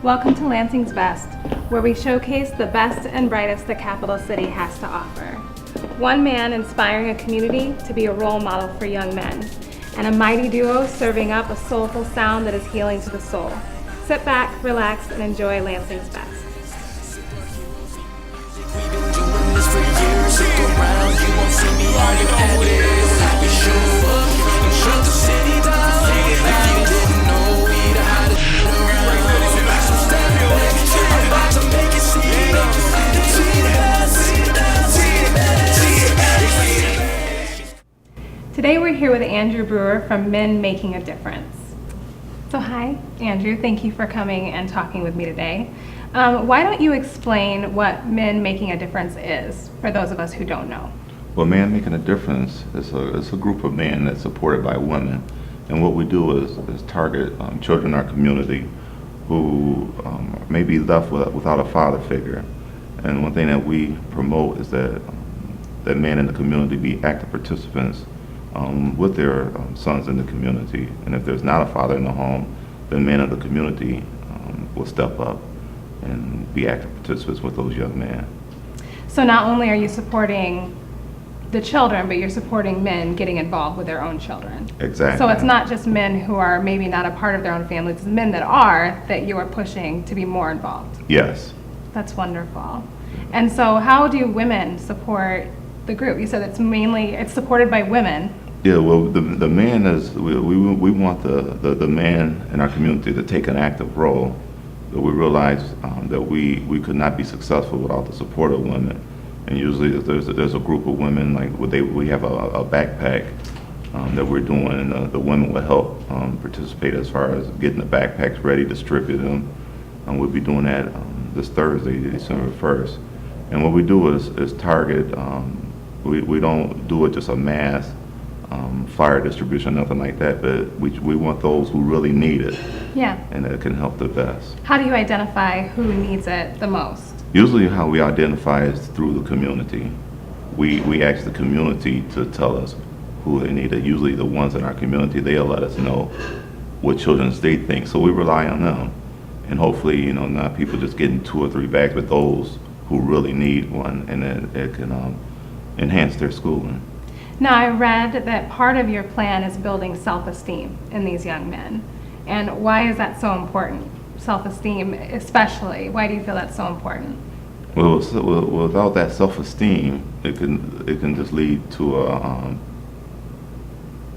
Welcome to Lansing's Best, where we showcase the best and brightest the capital city has to offer. One man inspiring a community to be a role model for young men, and a mighty duo serving up a soulful sound that is healing to the soul. Sit back, relax, and enjoy Lansing's Best. Today we're here with Andrew Brewer from Men Making a Difference. So hi, Andrew. Thank you for coming and talking with me today. Why don't you explain what Men Making a Difference is for those of us who don't know? Well, Men Making a Difference is a group of men that's supported by women. And what we do is target children in our community who may be left without a father figure. And one thing that we promote is that men in the community be active participants with their sons in the community. And if there's not a father in the home, then men of the community will step up and be active participants with those young men. So not only are you supporting the children, but you're supporting men getting involved with their own children. Exactly. So it's not just men who are maybe not a part of their own families, it's men that you are pushing to be more involved. Yes. That's wonderful. And so how do women support the group? You said it's supported by women. Yeah, well, the man is, we want the man in our community to take an active role. But we realize that we could not be successful without the support of women. And usually there's a group of women, like we have a backpack that we're doing, and the women will help participate as far as getting the backpacks ready, distribute them. And we'll be doing that this Thursday, December 1st. And what we do is target, we don't do it just a mass flyer distribution, nothing like that, but we want those who really need it. Yeah. And that can help the best. How do you identify who needs it the most? Usually how we identify is through the community. We ask the community to tell us who they need it. Usually the ones in our community, they'll let us know what children they think, so we rely on them. And hopefully, not people just getting 2 or 3 bags, but those who really need one, and then it can enhance their schooling. Now, I read that part of your plan is building self-esteem in these young men. And why is that so important? Self-esteem especially. Why do you feel that's so important? Well, without that self-esteem, it can just lead to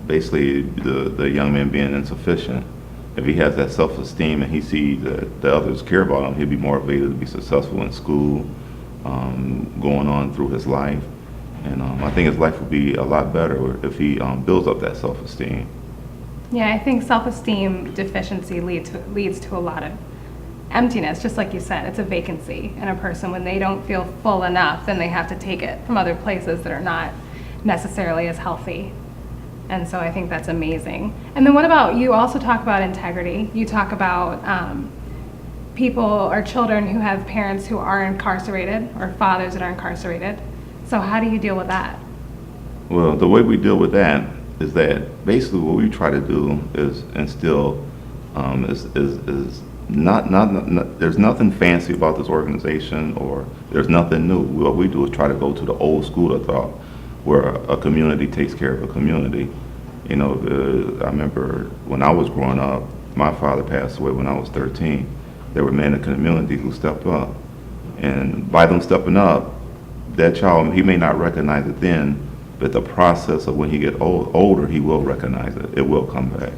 basically the young man being insufficient. If he has that self-esteem and he sees that the others care about him, he'll be motivated to be successful in school, going on through his life. And I think his life would be a lot better if he builds up that self-esteem. Yeah, I think self-esteem deficiency leads to a lot of emptiness. Just like you said, it's a vacancy in a person. When they don't feel full enough, then they have to take it from other places that are not necessarily as healthy. And so I think that's amazing. And then what about, you also talk about integrity. You talk about people or children who have parents who are incarcerated or fathers that are incarcerated. So how do you deal with that? Well, the way we deal with that is that basically what we try to do is instill, is not there's nothing fancy about this organization, or there's nothing new. What we do is try to go to the old school of thought, where a community takes care of a community. I remember when I was growing up, my father passed away when I was 13. There were men in the community who stepped up. And by them stepping up, that child, he may not recognize it then, but the process of when he gets older, he will recognize it. It will come back.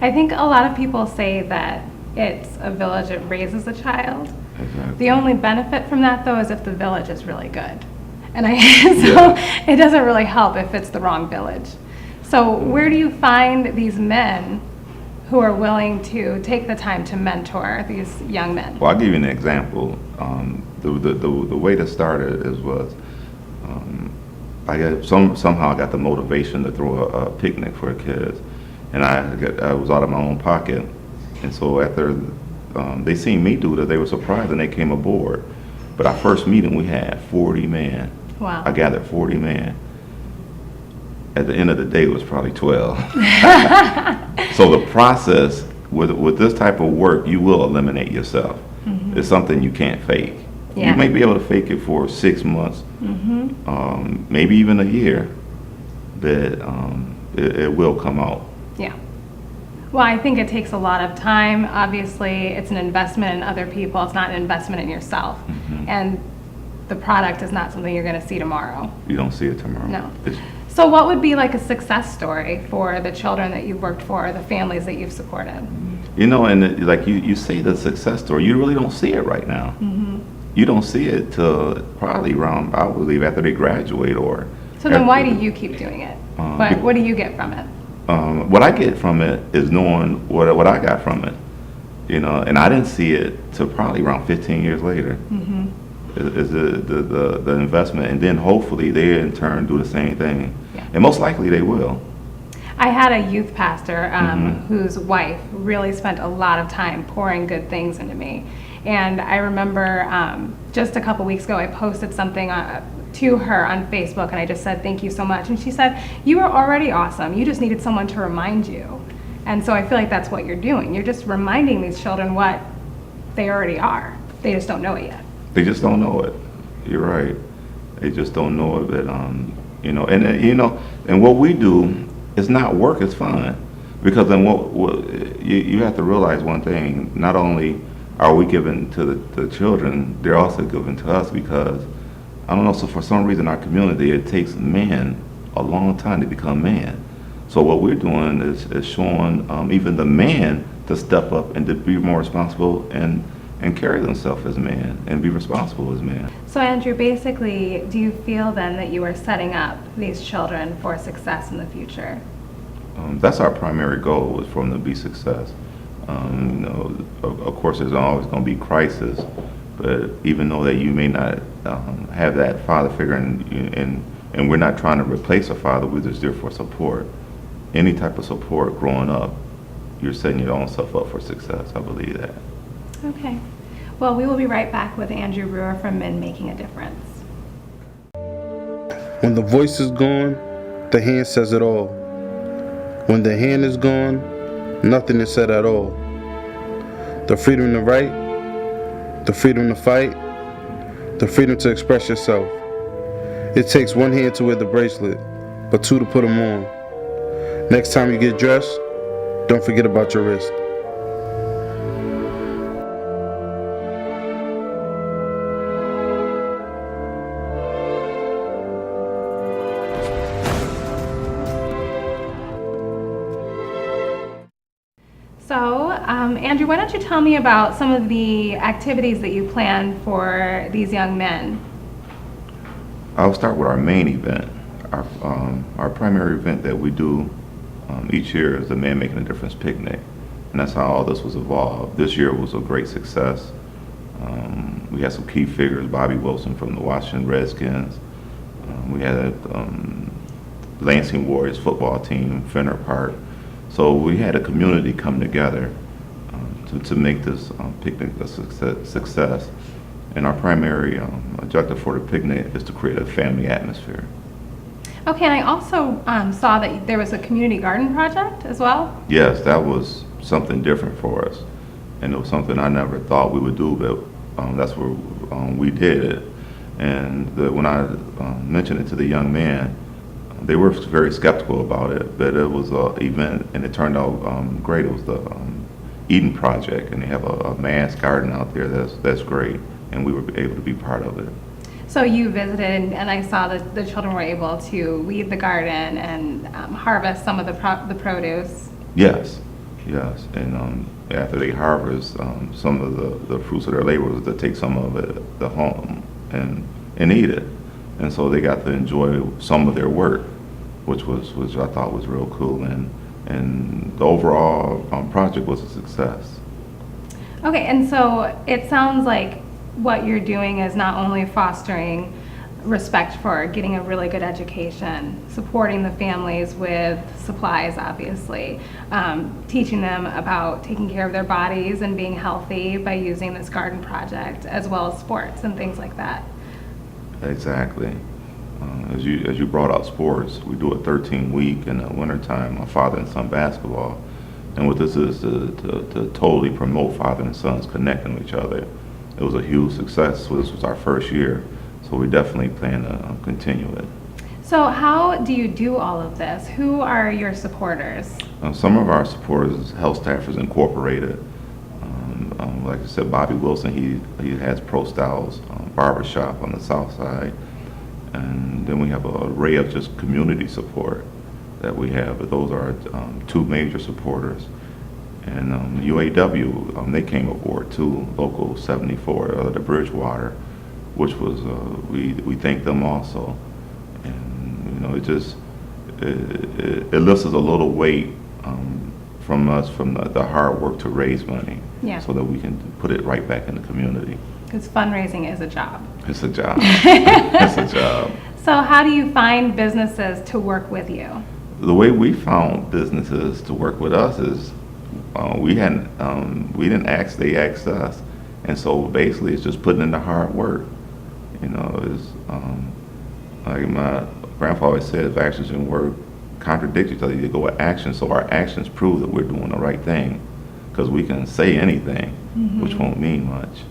I think a lot of people say that it's a village that raises a child. Exactly. The only benefit from that, though, is if the village is really good. And it doesn't really help if it's the wrong village. So where do you find these men who are willing to take the time to mentor these young men? Well, I'll give you an example. The way that started was somehow I got the motivation to throw a picnic for the kids, and I was out of my own pocket. And so after they seen me do it, they were surprised and they came aboard. But our first meeting we had 40 men. Wow. I gathered 40 men. At the end of the day, it was probably 12. So the process with this type of work, you will eliminate yourself. It's something you can't fake. Yeah. You may be able to fake it for 6 months, maybe even a year, but it will come out. Yeah. Well, I think it takes a lot of time. Obviously, it's an investment in other people. It's not an investment in yourself. And the product is not something you're going to see tomorrow. You don't see it tomorrow. No. It's, So what would be like a success story for the children that you've worked for, or the families that you've supported? you know, and like you say the success story, you really don't see it right now. You don't see it till probably around, I believe, after they graduate or. So then why do you keep doing it? What do you get from it? What I get from it is knowing what I got from it, you know, and I didn't see it till probably around 15 years later. Is the investment, and then hopefully they in turn do the same thing, and most likely they will. I had a youth pastor whose wife really spent a lot of time pouring good things into me. And I remember just a couple weeks ago, I posted something to her on Facebook, and I just said, thank you so much. And she said, you were already awesome. You just needed someone to remind you. And so I feel like that's what you're doing. You're just reminding these children what they already are. They just don't know it yet. They just don't know it. You're right. They just don't know it. But you know, and you know, and what we do is not work. It's fun, because then what you have to realize one thing. Not only are we giving to the children, they're also giving to us, because I don't know. So for some reason, our community, it takes men a long time to become man. So what we're doing is showing even the man to step up and to be more responsible and carry themselves as men and be responsible as men. So Andrew, basically, do you feel then that you are setting up these children for success in the future? That's our primary goal, is for them to be success. You know, of course, there's always going to be crisis, but even though that you may not have that father figure, and we're not trying to replace a father, we're just there for support. Any type of support growing up, you're setting your own self up for success. I believe that. Okay. Well, we will be right back with Andrew Brewer from Men Making a Difference. When the voice is gone, the hand says it all. When the hand is gone, nothing is said at all. The freedom to write, the freedom to fight, the freedom to express yourself. It takes one hand to wear the bracelet, but two to put them on. Next time you get dressed, don't forget about your wrist. So, Andrew, why don't you tell me about some of the activities that you plan for these young men? I'll start with our main event. Our primary event that we do each year is the Man Making a Difference picnic, and that's how all this was evolved. This year was a great success. We had some key figures: Bobby Wilson from the Washington Redskins. We had Lansing Warriors football team, Fenner Park. So we had a community come together to make this picnic a success. And our primary objective for the picnic is to create a family atmosphere. Okay, and I also saw that there was a community garden project as well? Yes, that was something different for us. And it was something I never thought we would do, but that's where we did it. And when I mentioned it to the young man, they were very skeptical about it, but it was an event, and it turned out great. It was the Eden Project, and they have a mass garden out there that's great, and we were able to be part of it. So you visited, and I saw that the children were able to weed the garden and harvest some of the produce. Yes, and after they harvest some of the fruits of their labor, was to take some of it to home and eat it. And so they got to enjoy some of their work, which I thought was real cool, and the overall project was a success. Okay, and so it sounds like what you're doing is not only fostering respect for getting a really good education, supporting the families with supplies, obviously, teaching them about taking care of their bodies and being healthy by using this garden project, as well as sports and things like that. Exactly. As you brought out sports, we do a 13-week in the wintertime, father and son basketball. And what this is to totally promote father and sons connecting with each other. It was a huge success. So this was our first year, so we definitely plan to continue it. So how do you do all of this? Who are your supporters? Some of our supporters is Health Staffers Incorporated. Like I said, Bobby Wilson, he has Pro Styles Barbershop on the south side. And then we have an array of just community support that we have. But those are two major supporters. And UAW, they came aboard too, Local 74, the Bridgewater, which was, we thank them also. And, you know, it lifts us a little weight from us, from the hard work to raise money, so that we can put it right back in the community. Because fundraising is a job. It's a job. It's a job. So how do you find businesses to work with you? The way we found businesses to work with us is we didn't ask, they asked us. And so basically it's just putting in the hard work. You know, it's like my grandfather always said, if actions and work contradict each other, you go with action. So our actions prove that we're doing the right thing, because we can say anything, which won't mean much.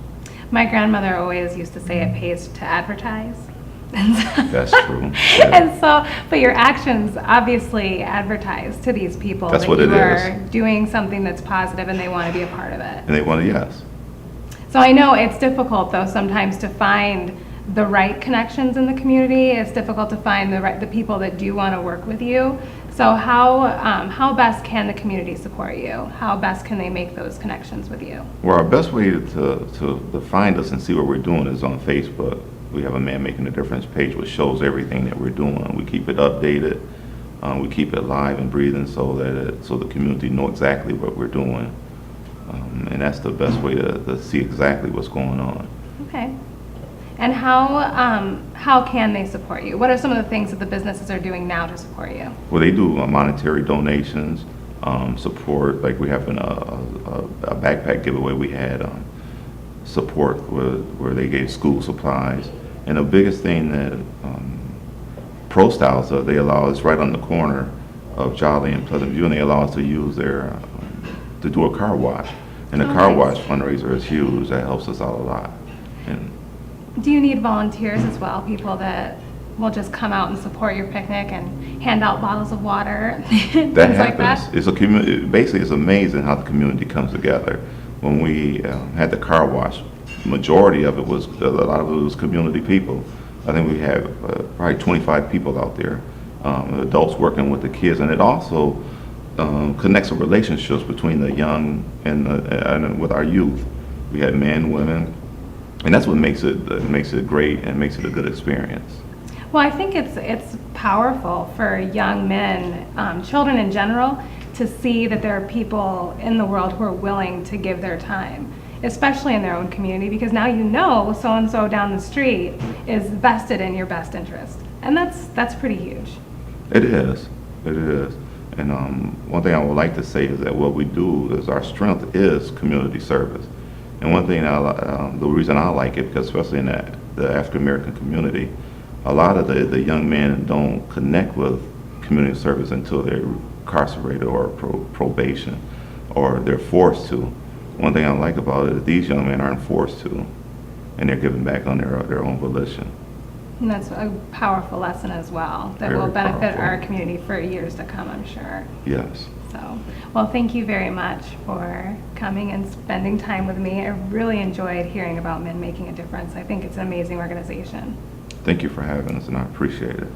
My grandmother always used to say it pays to advertise. That's true. Yeah. And so, but your actions obviously advertise to these people That's that what you it are is. doing something that's positive and they want to be a part of it. And they want to, yes. So I know it's difficult though sometimes to find the right connections in the community. It's difficult to find the people that do want to work with you. So how best can the community support you? How best can they make those connections with you? Well, our best way to find us and see what we're doing is on Facebook. We have a Man Making a Difference page which shows everything that we're doing. We keep it updated. We keep it live and breathing so that the community know exactly what we're doing. And that's the best way to see exactly what's going on. Okay. And how can they support you? What are some of the things that the businesses are doing now to support you? Well, they do monetary donations, support. Like we have a backpack giveaway. We had support where they gave school supplies. And the biggest thing that Pro Styles does, they allow us right on the corner of Jolly and Pleasant View, and they allow us to use to do a car wash. And the car wash fundraiser is huge. That helps us out a lot. And do you need volunteers as well? People that will just come out and support your picnic and hand out bottles of water, things that happens. like that? It's a community. Basically, it's amazing how the community comes together. When we had the car wash, majority of it was, a lot of it was community people. I think we had probably 25 people out there, adults working with the kids, and it also connects the relationships between the young and with our youth. We had men, women, and that's what makes it great and makes it a good experience. Well, I think it's powerful for young men, children in general, to see that there are people in the world who are willing to give their time, especially in their own community, because now you know so-and-so down the street is vested in your best interest. And that's pretty huge. It is. And one thing I would like to say is that what we do is our strength is community service. And one thing, the reason I like it, because especially in the African American community, a lot of the young men don't connect with community service until they're incarcerated or probation, or they're forced to. One thing I like about it is these young men aren't forced to, and they're giving back on their own volition. And that's a powerful lesson as well that Very will benefit powerful. our community for years to come, I'm sure. Yes. So, well, thank you very much for coming and spending time with me. I really enjoyed hearing about Men Making a Difference. I think it's an amazing organization. Thank you for having us, and I appreciate it.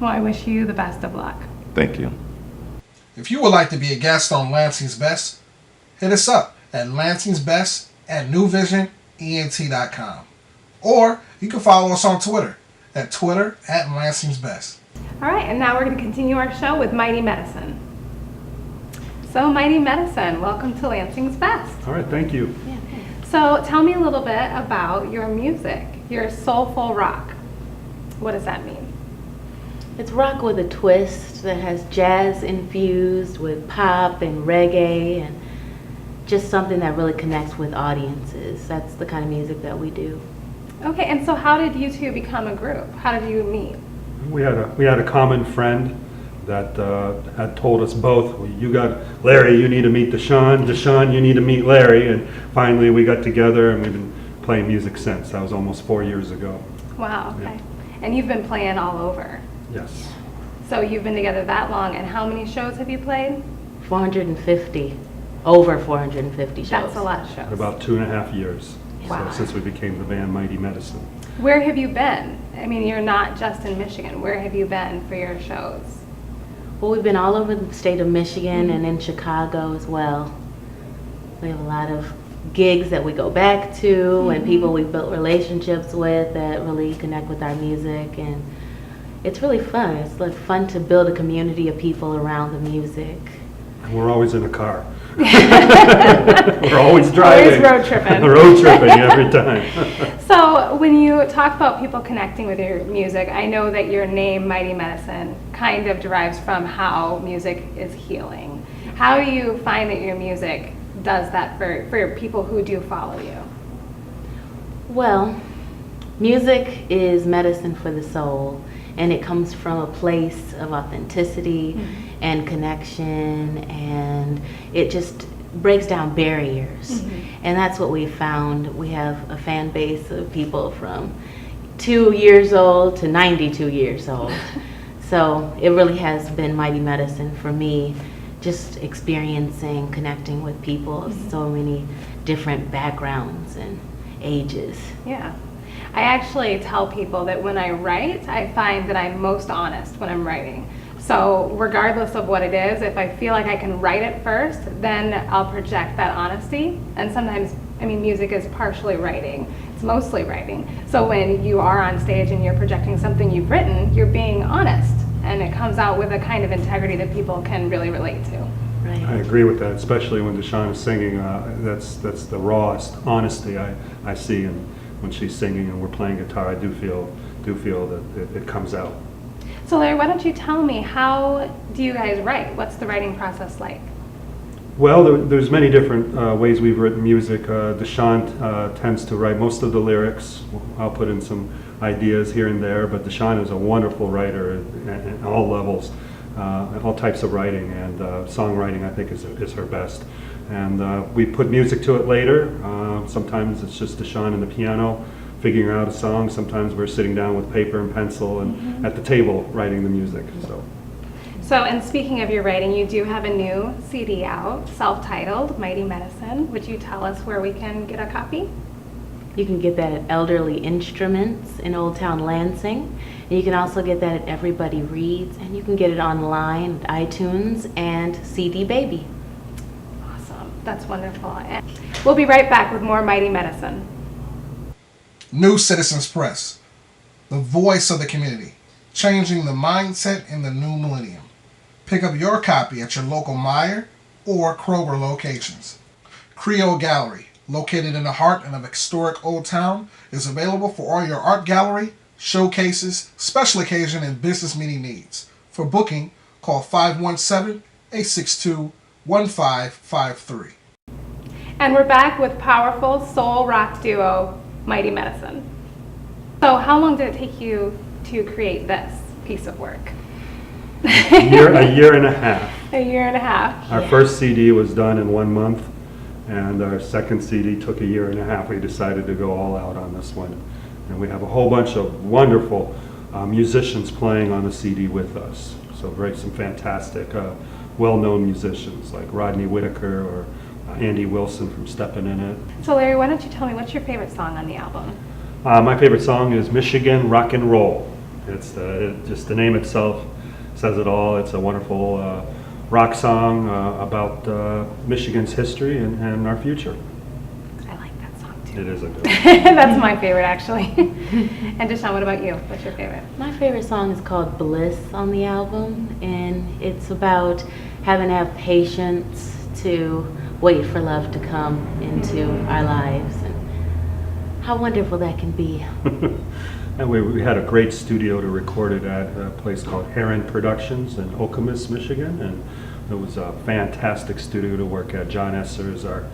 Well, I wish you the best of luck. Thank you. If you would like to be a guest on Lansing's Best, hit us up at lansing'sbest@newvisionent.com. Or you can follow us on Twitter at Lansing's Best. All right, and now we're going to continue our show with Mighty Medicine. So, Mighty Medicine, welcome to Lansing's Best. All right, thank you. So, tell me a little bit about your music, your soulful rock. What does that mean? It's rock with a twist that has jazz infused with pop and reggae and just something that really connects with audiences. That's the kind of music that we do. Okay, and so how did you two become a group? How did you meet? We had a common friend that had told us both, well, you got Larry, you need to meet Deshaun, Deshaun, you need to meet Larry, and finally we got together and we've been playing music since. That was almost 4 years ago. Wow, okay. Yeah. And you've been playing all over. Yes. So you've been together that long, and how many shows have you played? 450, over 450 shows. That's a lot of shows. About 2.5 years. Wow. So, since we became the band Mighty Medicine. Where have you been? I mean, you're not just in Michigan. Where have you been for your shows? Well, we've been all over the state of Michigan and in Chicago as well. We have a lot of gigs that we go back to and people we've built relationships with that really connect with our music, and it's really fun. It's like fun to build a community of people around the music. And we're always in a car. We're always driving. Always road tripping. Road tripping every time. So when you talk about people connecting with your music, I know that your name, Mighty Medicine, kind of derives from how music is healing. How do you find that your music does that for people who do follow you? Well, music is medicine for the soul, and it comes from a place of authenticity and connection, and it just breaks down barriers. And that's what we found. We have a fan base of people from 2 years old to 92 years old. So it really has been mighty medicine for me, just experiencing, connecting with people of so many different backgrounds and ages. Yeah. I actually tell people that when I write, I find that I'm most honest when I'm writing. So regardless of what it is, if I feel like I can write it first, then I'll project that honesty. And sometimes, I mean, music is partially writing. It's mostly writing. So when you are on stage and you're projecting something you've written, you're being honest. And it comes out with a kind of integrity that people can really relate to. Right. I agree with that, especially when Deshaun is singing. That's the rawest honesty I see, and when she's singing and we're playing guitar, I do feel that it comes out. So Larry, why don't you tell me, how do you guys write? What's the writing process like? Well, there's many different ways we've written music. Deshaun tends to write most of the lyrics. I'll put in some ideas here and there, but Deshaun is a wonderful writer at all levels, all types of writing, and songwriting I think is her best. And we put music to it later. Sometimes it's just Deshaun and the piano figuring out a song. Sometimes we're sitting down with paper and pencil and at the table writing the music. So, and speaking of your writing, you do have a new CD out, self-titled, Mighty Medicine. Would you tell us where we can get a copy? You can get that at Elderly Instruments in Old Town Lansing. And you can also get that at Everybody Reads, and you can get it online at iTunes and CD Baby. Awesome. That's wonderful. And we'll be right back with more Mighty Medicine. New Citizens Press, the voice of the community, changing the mindset in the new millennium. Pick up your copy at your local Meijer or Kroger locations. Creole Gallery, located in the heart of historic Old Town, is available for all your art gallery, showcases, special occasion, and business meeting needs. For booking, call 517-862-1553. And we're back with powerful soul rock duo, Mighty Medicine. So how long did it take you to create this piece of work? A year and a half. A year and a half. Our first CD was done in 1 month, and our second CD took a year and a half. We decided to go all out on this one. And we have a whole bunch of wonderful musicians playing on the CD with us. So some fantastic, well-known musicians like Rodney Whitaker or Andy Wilson from Steppin' In It. So Larry, why don't you tell me, what's your favorite song on the album? My favorite song is Michigan Rock and Roll. It's just the name itself says it all. It's a wonderful rock song about Michigan's history and our future. I like that song too. It is a good one. That's my favorite, actually. And Deshaun, what about you? What's your favorite? My favorite song is called Bliss on the album, and it's about having to have patience to wait for love to come into our lives, and how wonderful that can be. And we had a great studio to record it at, a place called Heron Productions in Okemos, Michigan, and it was a fantastic studio to work at. John Esser is our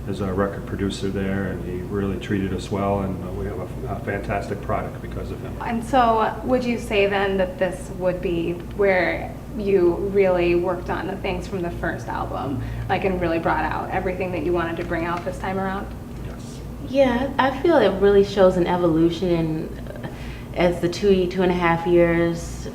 is our record producer there, and he really treated us well, and we have a fantastic product because of him. And so would you say then that this would be where you really worked on the things from the first album, like, and really brought out everything that you wanted to bring out this time around? Yes. Yeah, I feel it really shows an evolution as the 2.5 years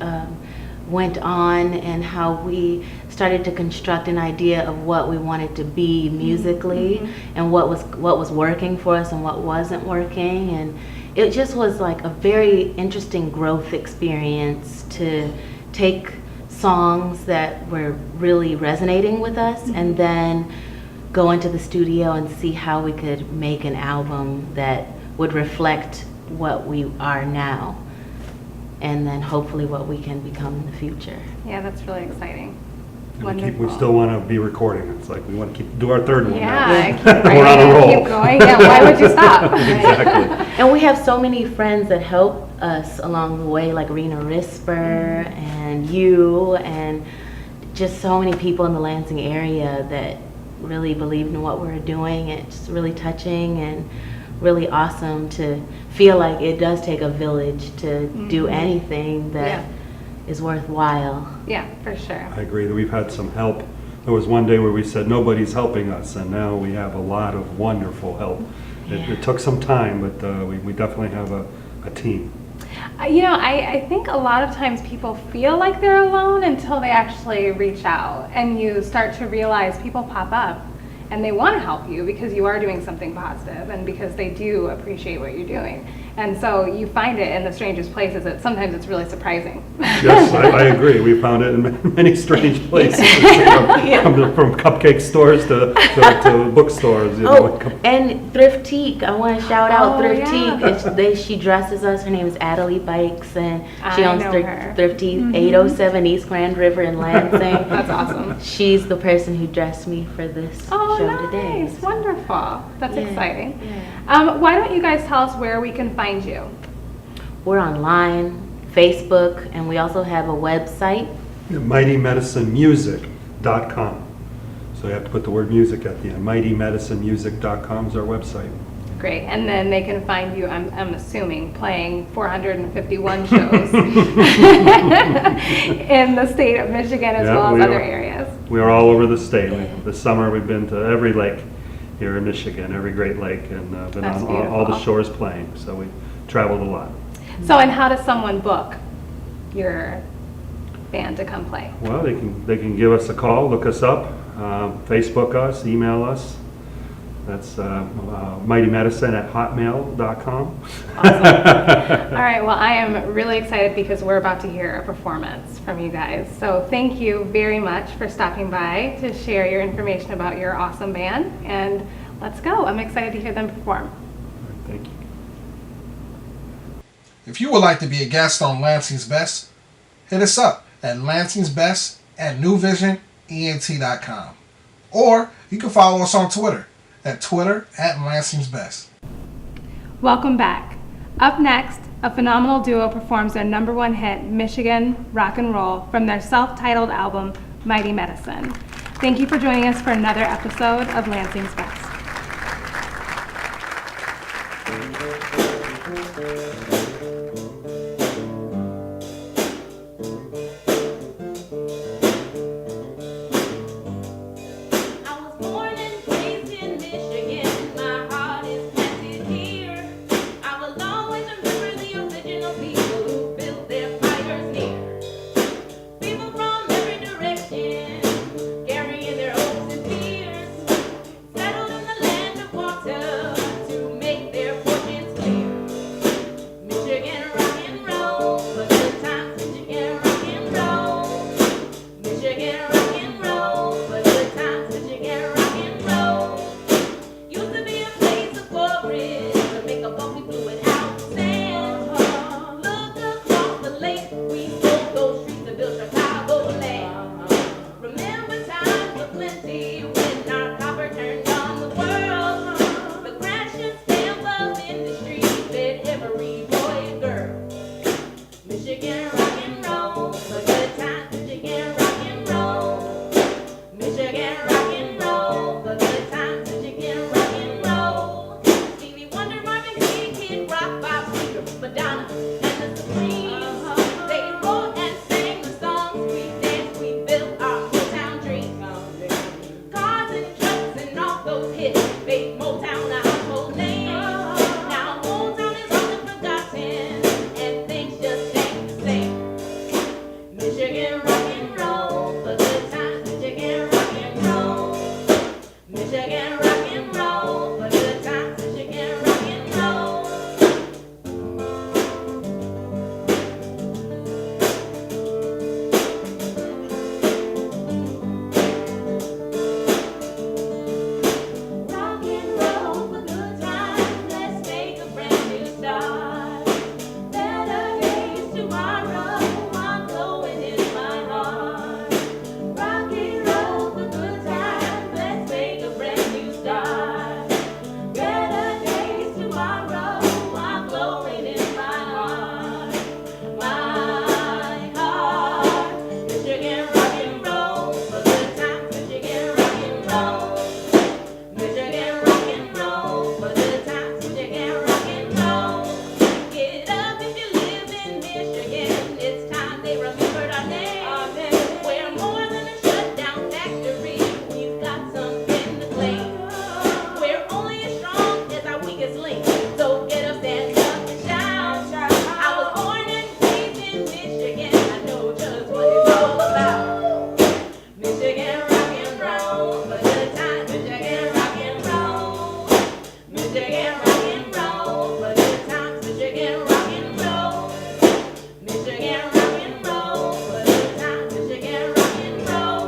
went on, and how we started to construct an idea of what we wanted to be musically, and what was working for us and what wasn't working. And it just was like a very interesting growth experience to take songs that were really resonating with us and then go into the studio and see how we could make an album that would reflect what we are now, and then hopefully what we can become in the future. Yeah, that's really exciting. We Wonderful. still want to be recording. It's like we want to do our third one now. Yeah, keep We're on a writing, roll. keep going. Yeah, why would you stop? Exactly. And we have so many friends that help us along the way, like Rena Risper and you, and just so many people in the Lansing area that really believed in what we were doing. It's really touching and really awesome to feel like it does take a village to do anything that is worthwhile. Yeah, for sure. I agree that we've had some help. There was one day where we said nobody's helping us, and now we have a lot of wonderful help. It took some time, but we definitely have a team. You know, I think a lot of times people feel like they're alone until they actually reach out, and you start to realize people pop up and they want to help you because you are doing something positive and because they do appreciate what you're doing. And so you find it in the strangest places that sometimes it's really surprising. Yes, I agree. We found it in many strange places, from cupcake stores to bookstores. You know. And Thriftique. I want to shout out Thriftique. Yeah. She dresses us. Her name is Adelie Bikes, and she I owns know her. Thriftique, 807 East Grand River in Lansing. That's awesome. She's the person who dressed me for this show today. Nice. Wonderful. That's exciting. Yeah. Why don't you guys tell us where we can find you? We're online, Facebook, and we also have a website. MightyMedicineMusic.com. So you have to put the word music at the end. MightyMedicineMusic.com is our website. Great. And then they can find you, I'm assuming, playing 451 shows in the state of Michigan as well as other areas. We are all over the state. This summer we've been to every lake here in Michigan, every Great Lake, and been That's on all the beautiful. shores playing. So we traveled a lot. So, and how does someone book your band to come play? Well, they can give us a call, look us up, Facebook us, email us. That's mightymedicine@hotmail.com. Awesome. All right, well, I am really excited because we're about to hear a performance from you guys. So thank you very much for stopping by to share your information about your awesome band. And let's go. I'm excited to hear them perform. Thank you. If you would like to be a guest on Lansing's Best, hit us up at lansing'sbest@newvisionent.com. Or you can follow us on Twitter at Lansing's Best. Welcome back. Up next, a phenomenal duo performs their #1 hit, Michigan Rock and Roll, from their self-titled album, Mighty Medicine. Thank you for joining us for another episode of Lansing's Best. those hits made Motown a household name. Now Motown is often forgotten, and things just ain't the same. Michigan rock and roll for good times. Michigan rock and roll. Michigan rock and roll for good times. Michigan rock and roll. Rock and roll for good times. Let's make a brand new start. Better days tomorrow. I'm glowing in my heart. Rock and roll for good times. Let's make a brand new start. Better days tomorrow. I'm glowing in my heart. My heart. Michigan rock and roll for good times. Michigan rock and roll. Michigan rock and roll for good times. Michigan rock and roll. Get up if you live in Michigan. It's time they remembered our name. We're more than a shutdown factory. We've got something to claim. We're only as strong as our weakest link. So get up, stand up, and shout. I was born and raised in Michigan. I know just what it's all about. Michigan rock and roll for good times. Michigan rock and roll. Michigan rock and roll for good times. Michigan rock and roll. Michigan rock and roll for good times. Michigan rock and roll.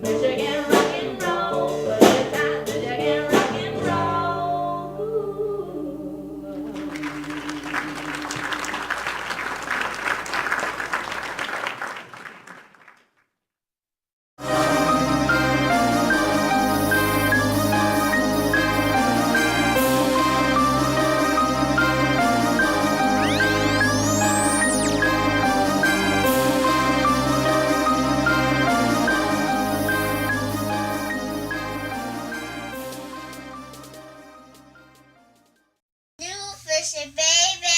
Michigan rock and roll for good times. Michigan rock and roll. New fishy baby.